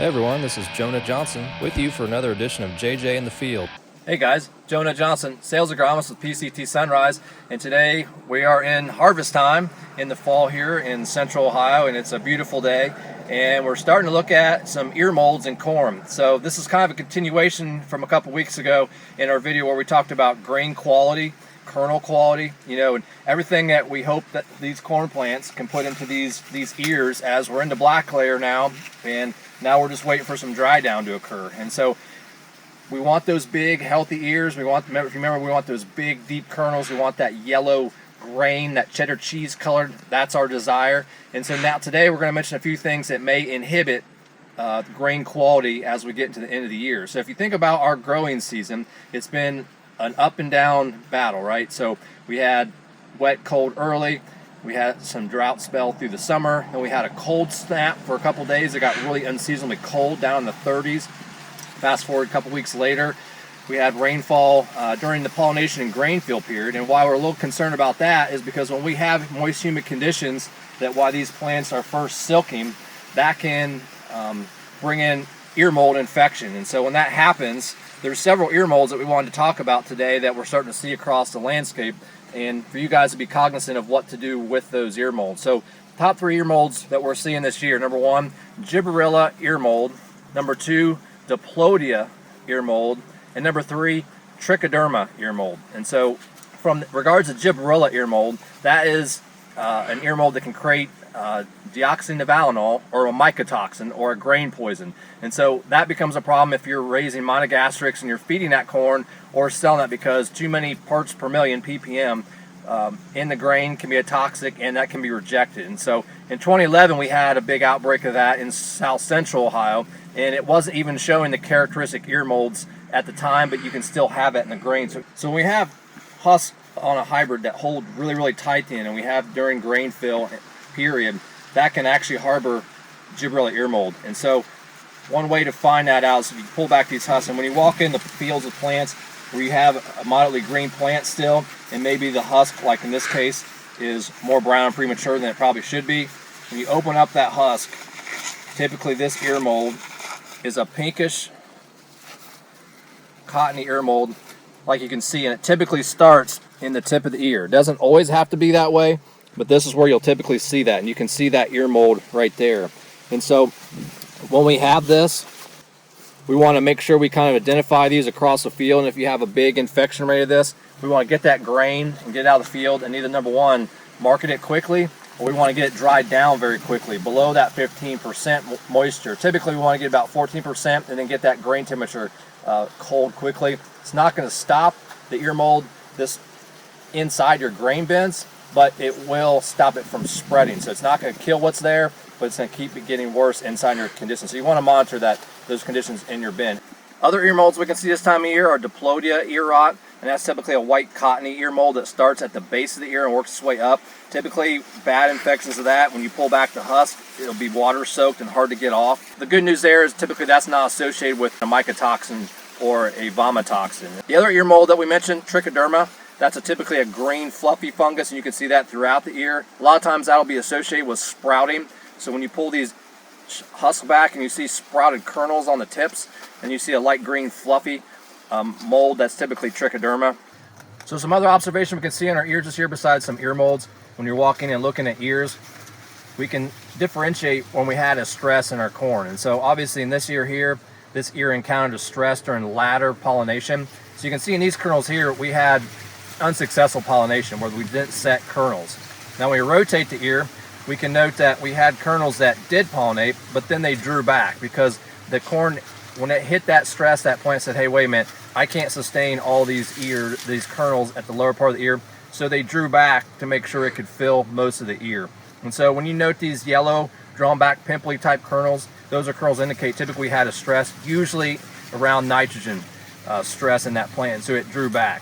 Hey everyone, this is Jonah Johnson with you for another edition of JJ in the Field. Hey guys, Jonah Johnson, Sales Agronomist with PCT Sunrise, and today we are in harvest time in the fall here in Central Ohio, and it's a beautiful day, and we're starting to look at some ear molds in corn. So this is kind of a continuation from a couple weeks ago in our video where we talked about grain quality, kernel quality, and everything that we hope that these corn plants can put into these ears as we're into black layer now, and now we're just waiting for some dry down to occur. And so we want those big healthy ears. We want, if you remember, we want those big deep kernels. We want that yellow grain, that cheddar cheese colored. That's our desire. And so now today we're going to mention a few things that may inhibit grain quality as we get into the end of the year. So if you think about our growing season, it's been an up and down battle, right? So we had wet, cold early. We had some drought spell through the summer, and we had a cold snap for a couple days. It got really unseasonably cold, down in the 30s. Fast forward a couple weeks later, we had rainfall during the pollination and grain field period. And why we're a little concerned about that is because when we have moist, humid conditions, that while these plants are first silking, that can bring in ear mold infection. And so when that happens, there's several ear molds that we wanted to talk about today that we're starting to see across the landscape, and for you guys to be cognizant of what to do with those ear molds. So top 3 ear molds that we're seeing this year: number 1, gibberella ear mold; number 2, diplodia ear mold; and number 3, trichoderma ear mold. And so from regards to gibberella ear mold, that is an ear mold that can create deoxynivalenol, or a mycotoxin, or a grain poison. And so that becomes a problem if you're raising monogastrics and you're feeding that corn or selling that, because too many parts per million, ppm, in the grain can be a toxic, and that can be rejected. And so in 2011 we had a big outbreak of that in south central Ohio, and it wasn't even showing the characteristic ear molds at the time, but you can still have it in the grain. So when we have husks on a hybrid that hold really, really tight in, and we have during grain fill period, that can actually harbor gibberella ear mold. And so one way to find that out is if you pull back these husks, and when you walk in the fields of plants where you have a moderately green plant still, and maybe the husk, like in this case, is more brown and premature than it probably should be, when you open up that husk, typically this ear mold is a pinkish cottony ear mold, like you can see, and it typically starts in the tip of the ear. It doesn't always have to be that way, but this is where you'll typically see that, and you can see that ear mold right there. And so when we have this, we want to make sure we kind of identify these across the field. And if you have a big infection rate of this, we want to get that grain and get it out of the field, and either, number 1, market it quickly, or we want to get it dried down very quickly below that 15% moisture. Typically we want to get about 14% and then get that grain temperature cold quickly. It's not going to stop the ear mold this inside your grain bins, but it will stop it from spreading. So it's not going to kill what's there, but it's going to keep it getting worse inside your conditions. So you want to monitor those conditions in your bin. Other ear molds we can see this time of year are diplodia ear rot, and that's typically a white cottony ear mold that starts at the base of the ear and works its way up. Typically bad infections of that, when you pull back the husk, it'll be water soaked and hard to get off. The good news there is typically that's not associated with a mycotoxin or a vomitoxin. The other ear mold that we mentioned, trichoderma, that's typically a green fluffy fungus, and you can see that throughout the ear. A lot of times that'll be associated with sprouting. So when you pull these husks back and you see sprouted kernels on the tips, and you see a light green fluffy mold, that's typically trichoderma. So some other observation we can see on our ears this year, besides some ear molds, when you're walking and looking at ears, we can differentiate when we had a stress in our corn. And so obviously in this ear here, this ear encountered a stress during ladder pollination. So you can see in these kernels here, we had unsuccessful pollination where we didn't set kernels. Now when we rotate the ear, we can note that we had kernels that did pollinate, but then they drew back because the corn, when it hit that stress, that plant said, hey, wait a minute, I can't sustain all these kernels at the lower part of the ear. So they drew back to make sure it could fill most of the ear. And so when you note these yellow, drawn back, pimply type kernels, those are kernels indicate typically we had a stress, usually around nitrogen stress in that plant, and so it drew back.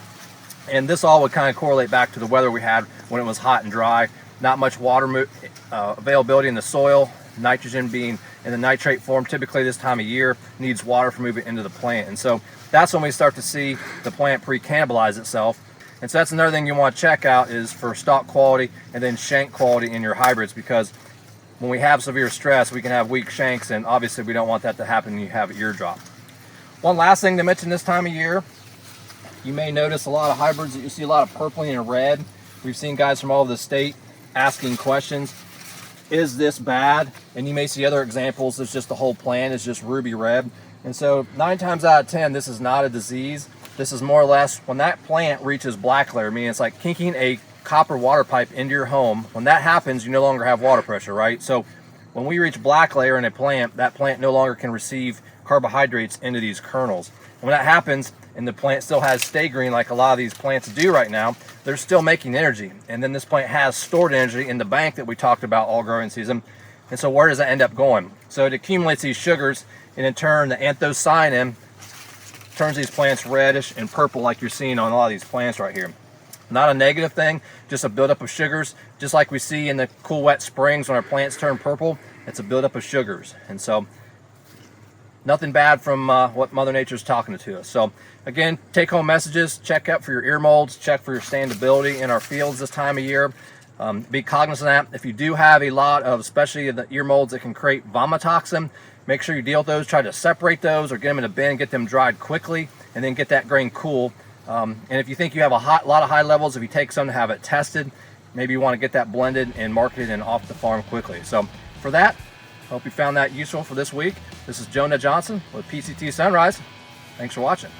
And this all would kind of correlate back to the weather we had when it was hot and dry. Not much water availability in the soil, nitrogen being in the nitrate form typically this time of year needs water for moving into the plant. And so that's when we start to see the plant pre-cannibalize itself. And so that's another thing you want to check out is for stalk quality and then shank quality in your hybrids, because when we have severe stress, we can have weak shanks, and obviously we don't want that to happen when you have an ear drop. One last thing to mention this time of year, you may notice a lot of hybrids that you see a lot of purpling and red. We've seen guys from all over the state asking questions, is this bad? And you may see other examples, it's just the whole plant is just ruby red. And so 9 times out of 10, this is not a disease. This is more or less when that plant reaches black layer, meaning it's like kinking a copper water pipe into your home. When that happens, you no longer have water pressure, right? So when we reach black layer in a plant, that plant no longer can receive carbohydrates into these kernels. When that happens and the plant still has stay green like a lot of these plants do right now, they're still making energy. And then this plant has stored energy in the bank that we talked about all growing season. And so where does that end up going? So it accumulates these sugars, and in turn the anthocyanin turns these plants reddish and purple like you're seeing on a lot of these plants right here. Not a negative thing, just a buildup of sugars, just like we see in the cool wet springs when our plants turn purple. It's a buildup of sugars. And so nothing bad from what Mother Nature's talking to us. So again, take home messages, check out for your ear molds, check for your standability in our fields this time of year. Be cognizant of that. If you do have a lot of, especially the ear molds that can create mycotoxin, make sure you deal with those, try to separate those or get them in a bin, get them dried quickly, and then get that grain cool. And if you think you have a lot of high levels, if you take some to have it tested, maybe you want to get that blended and marketed and off the farm quickly. So for that, hope you found that useful for this week. This is Jonah Johnson with PCT Sunrise. Thanks for watching.